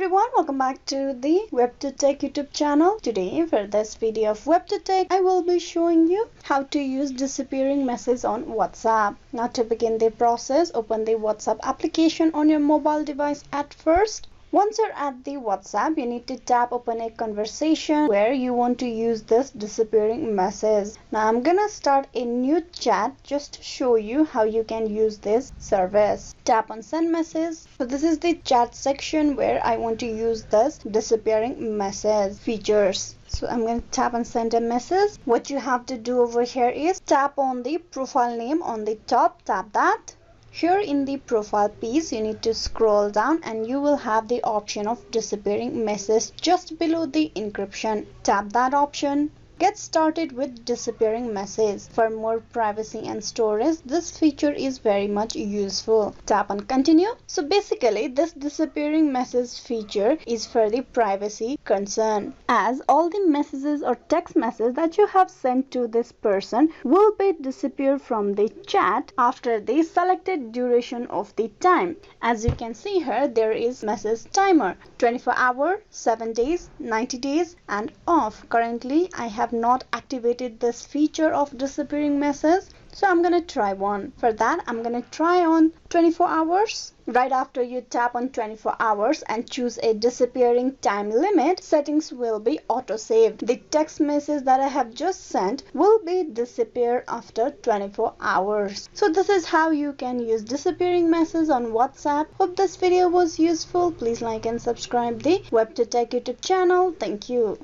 everyone, welcome back to the WebToTech YouTube channel. Today for this video of WebToTech, I will be showing you how to use disappearing messages on WhatsApp. Now to begin the process, open the WhatsApp application on your mobile device at first. Once you're at the WhatsApp, you need to tap open a conversation where you want to use this disappearing message. Now I'm gonna start a new chat just to show you how you can use this service. Tap on send message. So this is the chat section where I want to use this disappearing message features. So I'm going to tap on send a message. What you have to do over here is tap on the profile name on the top, tap that. Here in the profile piece, you need to scroll down and you will have the option of disappearing message just below the encryption. Tap that option. Get started with disappearing message. For more privacy and storage, this feature is very much useful. Tap on continue. So basically, this disappearing message feature is for the privacy concern, as all the messages or text messages that you have sent to this person will be disappear from the chat after the selected duration of the time. As you can see here, there is message timer 24 hours, 7 days, 90 days and off. Currently I have not activated this feature of disappearing message, so I'm gonna try one. For that, I'm gonna try on 24 hours. Right after you tap on 24 hours and choose a disappearing time limit, settings will be auto saved. The text message that I have just sent will be disappear after 24 hours. So this is how you can use disappearing messages on WhatsApp. Hope this video was useful. Please like and subscribe the WebToTech YouTube channel. Thank you.